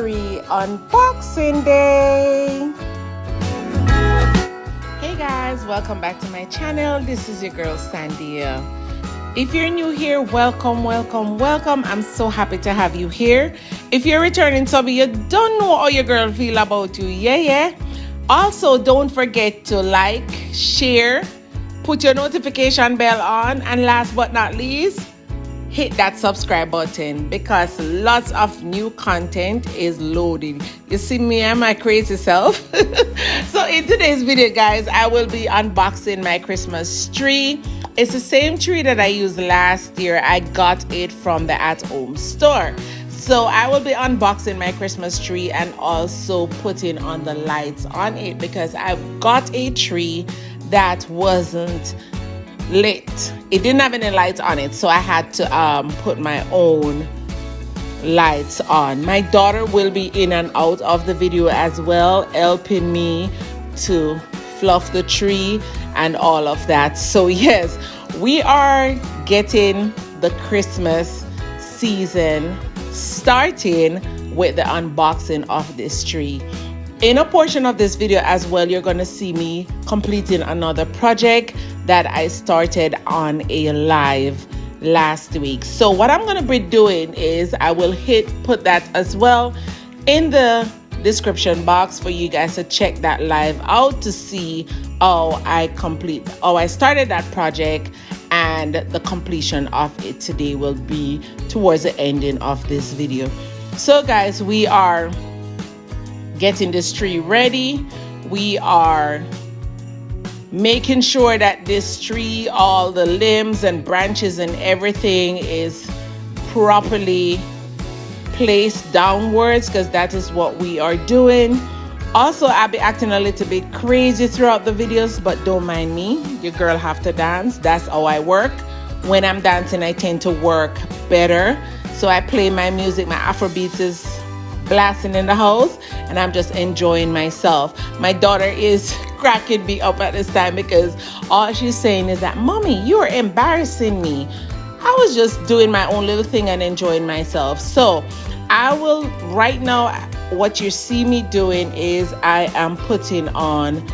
tree unboxing day. Hey guys, welcome back to my channel. This is your girl Sandia. If you're new here, welcome. I'm so happy to have you here. If you're returning subby, you don't know how your girl feel about you. Yeah. Also, don't forget to like, share, put your notification bell on, and last but not least, hit that subscribe button because lots of new content is loaded. You see me and my crazy self. So in today's video, guys, I will be unboxing my Christmas tree. It's the same tree that I used last year. I got it from the at-home store. So I will be unboxing my Christmas tree and also putting on the lights on it because I got a tree that wasn't lit. It didn't have any lights on it, so I had to put my own lights on. My daughter will be in and out of the video as well, helping me to fluff the tree and all of that. So yes, we are getting the Christmas season starting with the unboxing of this tree. In a portion of this video as well, you're going to see me completing another project that I started on a live last week. So what I'm going to be doing is I will put that as well in the description box for you guys to check that live out to see how I started that project, and the completion of it today will be towards the ending of this video. So guys, we are getting this tree ready. We are making sure that this tree, all the limbs and branches and everything is properly placed downwards, because that is what we are doing. Also, I'll be acting a little bit crazy throughout the videos, but don't mind me. Your girl have to dance. That's how I work. When I'm dancing, I tend to work better. So I play my music. My Afrobeats is blasting in the house and I'm just enjoying myself. My daughter is cracking me up at this time because all she's saying is that, "Mommy, you are embarrassing me." I was just doing my own little thing and enjoying myself. So I will, right now, what you see me doing is I am putting on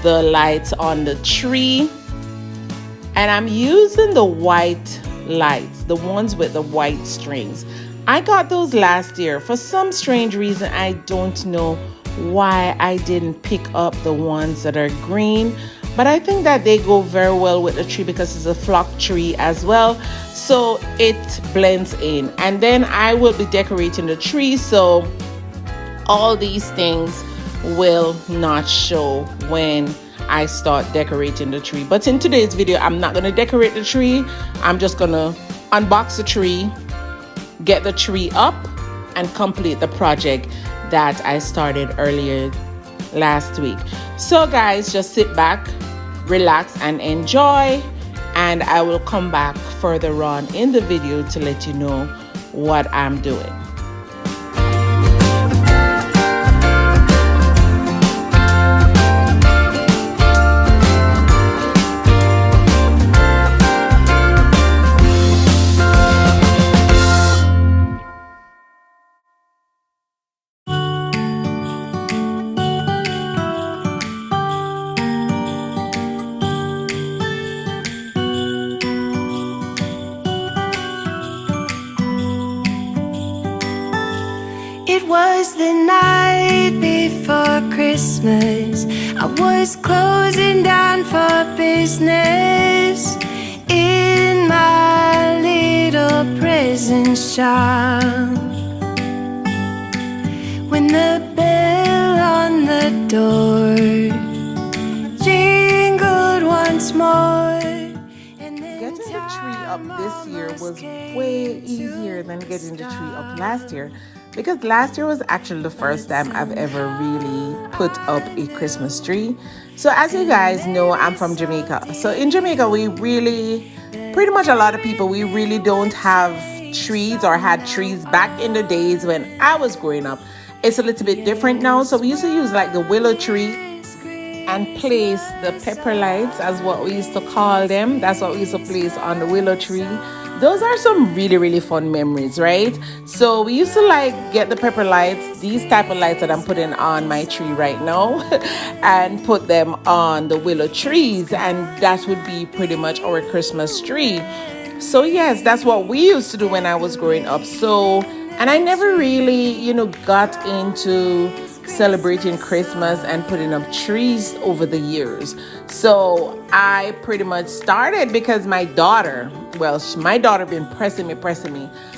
the lights on the tree, and I'm using the white lights, the ones with the white strings. I got those last year. For some strange reason, I don't know why I didn't pick up the ones that are green, but I think that they go very well with the tree because it's a flock tree as well, so it blends in. And then I will be decorating the tree, so all these things will not show when I start decorating the tree. But in today's video, I'm not going to decorate the tree. I'm just going to unbox the tree, get the tree up, and complete the project that I started earlier last week. So guys, just sit back, relax, and enjoy, and I will come back further on in the video to let you know what I'm doing. It was the night before Christmas. I was closing down for business in my little prison shop, when the bell on the door jingled once more. Getting the tree up this year was way easier than getting the tree up last year, because last year was actually the first time I've ever really put up a Christmas tree. So as you guys know, I'm from Jamaica. So in Jamaica, we really, pretty much a lot of people, we really don't have trees or had trees back in the days when I was growing up. It's a little bit different now. So we used to use like the willow tree and place the pepper lights, as what we used to call them. That's what we used to place on the willow tree. Those are some really, really fun memories, right? So we used to like get the pepper lights, these type of lights that I'm putting on my tree right now, and put them on the willow trees, and that would be pretty much our Christmas tree. So yes, that's what we used to do when I was growing up. So, and I never really, got into celebrating Christmas and putting up trees over the years. So I pretty much started because my daughter, my daughter been pressing me,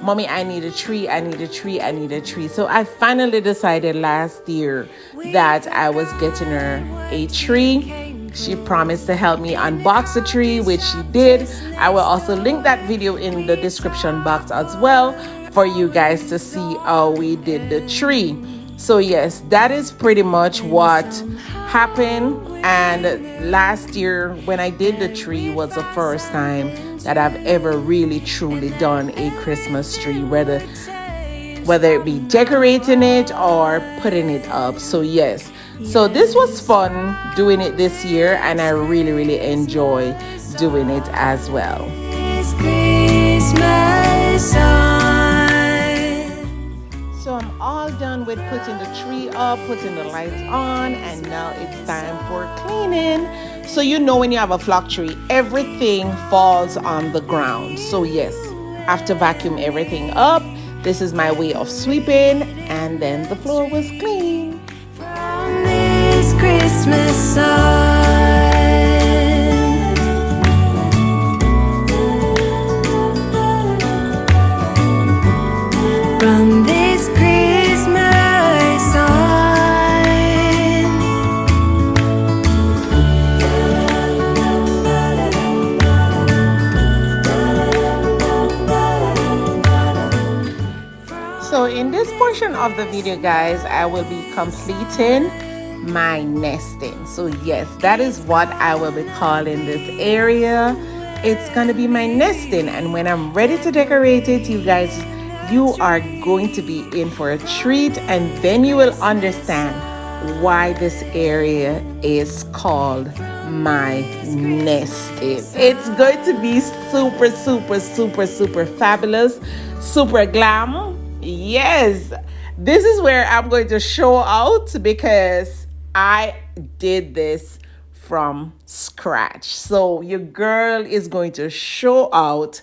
Mommy, I need a tree, I need a tree, I need a tree. So I finally decided last year that I was getting her a tree. She promised to help me unbox the tree, which she did. I will also link that video in the description box as well for you guys to see how we did the tree. So yes, that is pretty much what happened. And last year when I did the tree was the first time that I've ever really truly done a Christmas tree, whether it be decorating it or putting it up. So yes, so this was fun doing it this year, and I really, really enjoy doing it as well. So I'm all done with putting the tree up, putting the lights on, and now it's time for cleaning. So when you have a flock tree, everything falls on the ground. So yes, I have to vacuum everything up. This is my way of sweeping, and then the floor was clean. From this Christmas sun, from this Christmas sun, so in this portion of the video, guys, I will be completing my nesting. So yes, that is what I will be calling this area. It's gonna be my nesting, and when I'm ready to decorate it, you guys, you are going to be in for a treat, and then you will understand why this area is called my nesting. It's going to be super, super, super, super fabulous, super glam. Yes, this is where I'm going to show out because I did this from scratch. So your girl is going to show out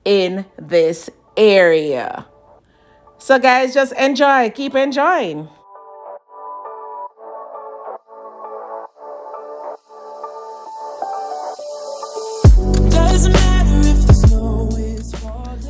in this area. So guys, just enjoy, keep enjoying.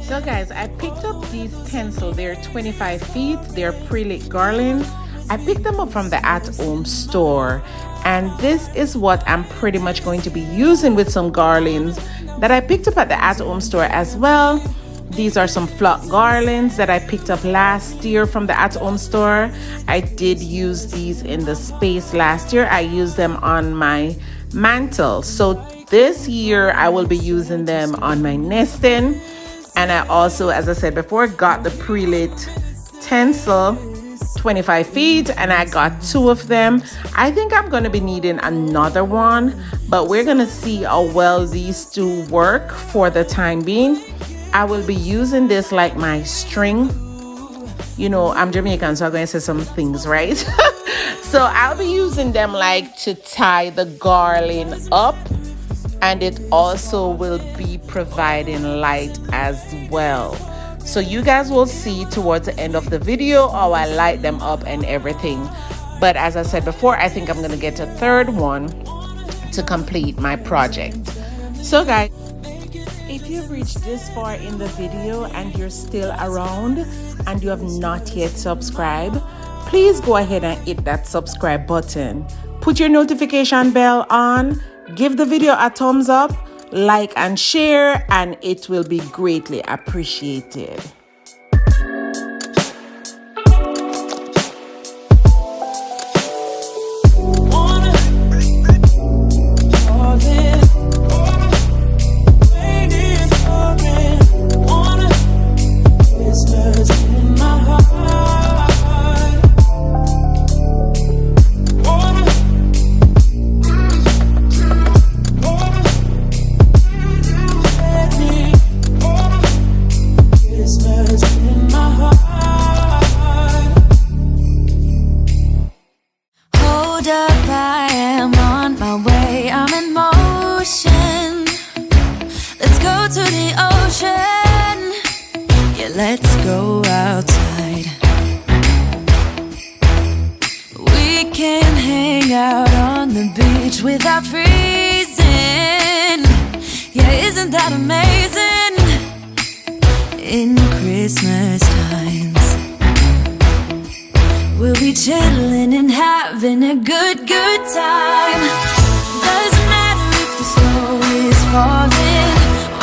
So guys, I picked up these tinsel. They're 25 feet. They're pre-lit garlands. I picked them up from the at-home store, and this is what I'm pretty much going to be using with some garlands that I picked up at the at-home store as well. These are some flock garlands that I picked up last year from the at-home store. I did use these in the space last year. I used them on my mantle. So this year I will be using them on my nesting. And I also, as I said before, got the pre-lit tinsel 25 feet, and I got 2 of them. I think I'm going to be needing another one, but we're going to see how well these 2 work for the time being. I will be using this like my string. I'm Jamaican, so I'm going to say some things, right? So I'll be using them like to tie the garland up, and it also will be providing light as well. So you guys will see towards the end of the video how I light them up and everything. But as I said before, I think I'm gonna get a 3rd one to complete my project. So guys, if you've reached this far in the video and you're still around and you have not yet subscribed, please go ahead and hit that subscribe button. Put your notification bell on, give the video a thumbs up, like and share, and it will be greatly appreciated. let's go outside. We can hang out on the beach without freezing. Yeah, isn't that amazing? In Christmas times, we'll be chilling and having a good time. Doesn't matter if the snow is falling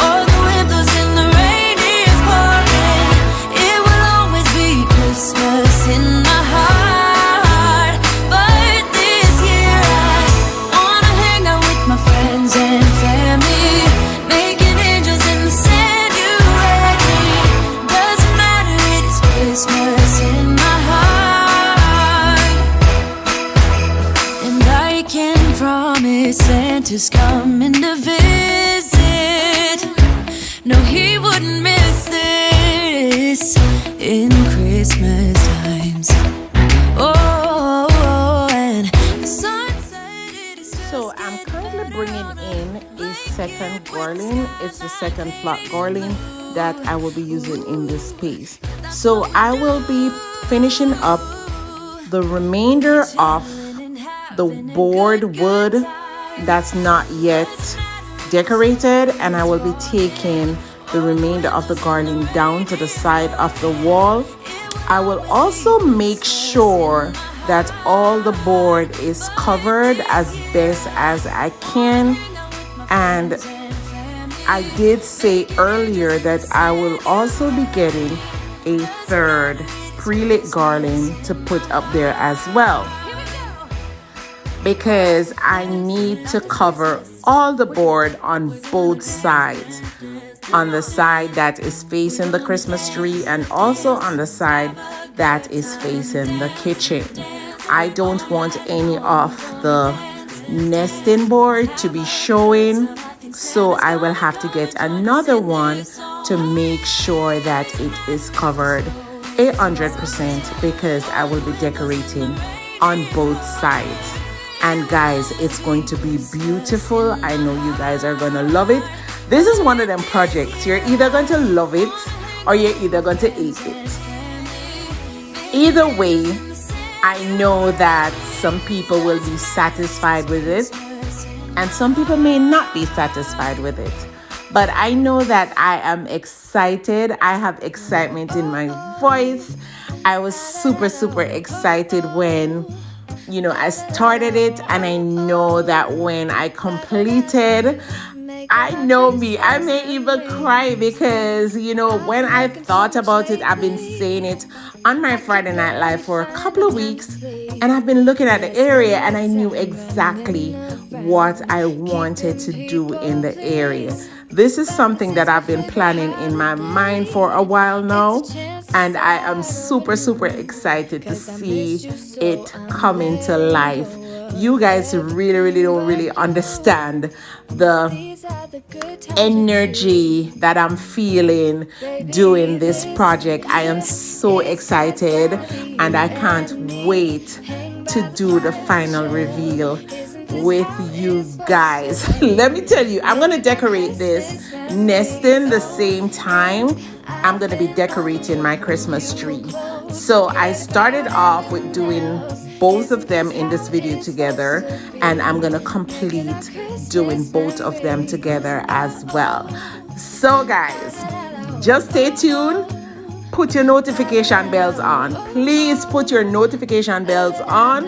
or the wind blows and the rain is pouring. It will always be Christmas in my heart. But this year I wanna hang out with my friends and family, making angels in the sand. You ready? Doesn't matter, it is Christmas in my heart. And I can promise Santa's coming to visit. No, he wouldn't miss this in Christmas times. Oh, and the sun said it is just So I'm currently bringing in a second garland. It's the second flat garland that I will be using in this space. So I will be finishing up the remainder of the board wood that's not yet decorated, and I will be taking the remainder of the garland down to the side of the wall. I will also make sure that all the board is covered as best as I can, and I did say earlier that I will also be getting a third pre-lit garland to put up there as well, because I need to cover all the board on both sides, on the side that is facing the Christmas tree and also on the side that is facing the kitchen. I don't want any of the nesting board to be showing, so I will have to get another one to make sure that it is covered 100%, because I will be decorating on both sides. And guys, it's going to be beautiful. I know you guys are gonna love it. This is one of them projects. You're either going to love it or you're either going to hate it. Either way, I know that some people will be satisfied with it and some people may not be satisfied with it. But I know that I am excited. I have excitement in my voice. I was super excited when I started it, and I know that when I completed, I know me, I may even cry, because when I thought about it, I've been saying it on my Friday Night Live for a couple of weeks, and I've been looking at the area and I knew exactly what I wanted to do in the area. This is something that I've been planning in my mind for a while now, and I am super excited to see it coming to life. You guys really don't understand the energy that I'm feeling doing this project. I am so excited, and I can't wait to do the final reveal with you guys. Let me tell you, I'm gonna decorate this nesting the same time I'm gonna be decorating my Christmas tree. So I started off with doing both of them in this video together, and I'm gonna complete doing both of them together as well. So guys, just stay tuned. Put your notification bells on. Please put your notification bells on,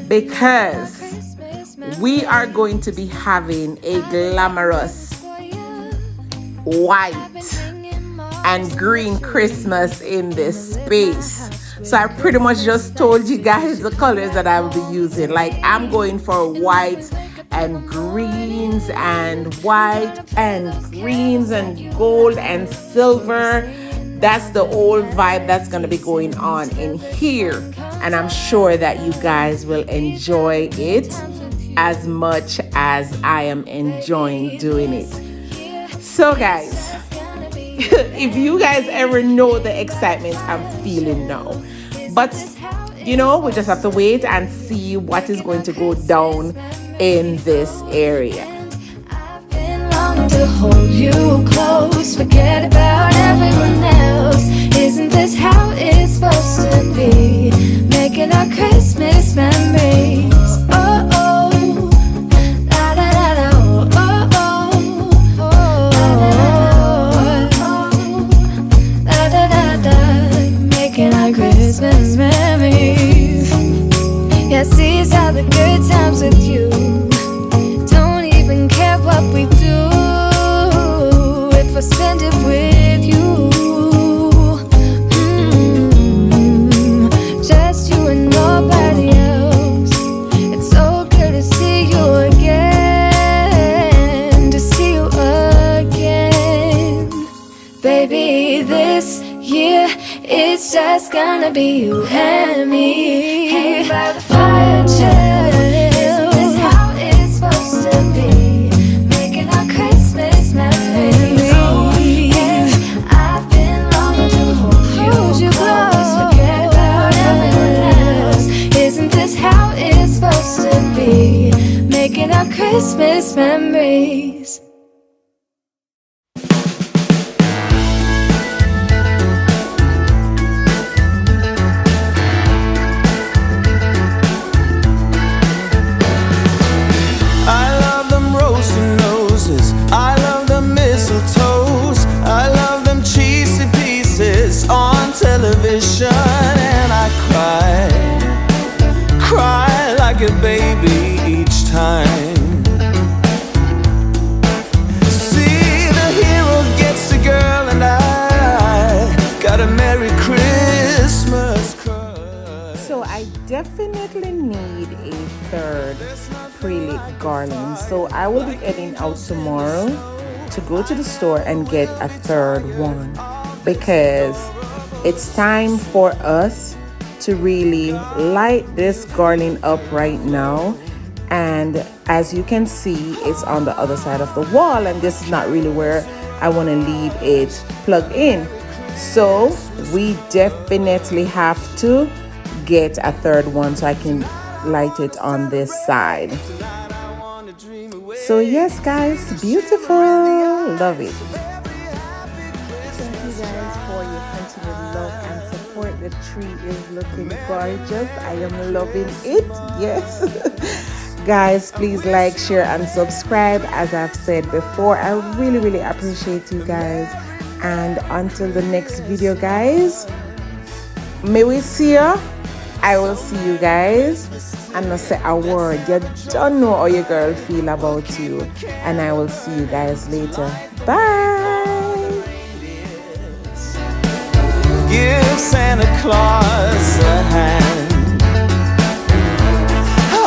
because we are going to be having a glamorous white and green Christmas in this space. So I pretty much just told you guys the colors that I will be using. Like, I'm going for white and greens and white and greens and gold and silver. That's the old vibe that's going to be going on in here, and I'm sure that you guys will enjoy it as much as I am enjoying doing it. So guys, if you guys ever know the excitement I'm feeling now, but we just have to wait and see what is going to go down in this area. I've been longing to hold you close, forget about everyone else. Is just gonna be you and me. Hanging by the fire, chill. Isn't this how it's supposed to be? Making our Christmas memories. Oh, yeah, I've been longing to hold you close. Forget about everyone else. Isn't this how it's supposed to be? Making our Christmas memories. Television, and I cry like a baby each time. See, the hero gets the girl, and I got a Merry Christmas crush. So I definitely need a third pre-lit garland. So I will be heading out tomorrow to go to the store and get a third one, because it's time for us to really light this garland up right now. And as you can see, it's on the other side of the wall, and this is not really where I want to leave it plugged in. So we definitely have to get a third one so I can light it on this side. So yes guys, beautiful, love it. Thank you guys for your continued love and support. The tree is looking gorgeous. I am loving it. Yes. Guys, please like, share, and subscribe. As I've said before, I really appreciate you guys. And until the next video, guys, may we see you. I will see you guys. And not say a word. You don't know how your girl feel about you. And I will see you guys later. Bye. Give Santa Claus a hand. Oh,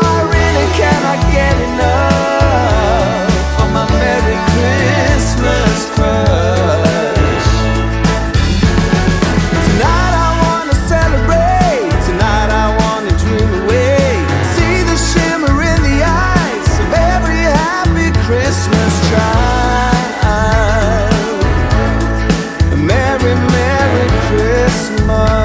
I really cannot get enough of my Merry Christmas crush. Tonight I want to celebrate. Tonight I want to dream away. See the shimmer in the eyes of every happy Christmas child. Merry Christmas.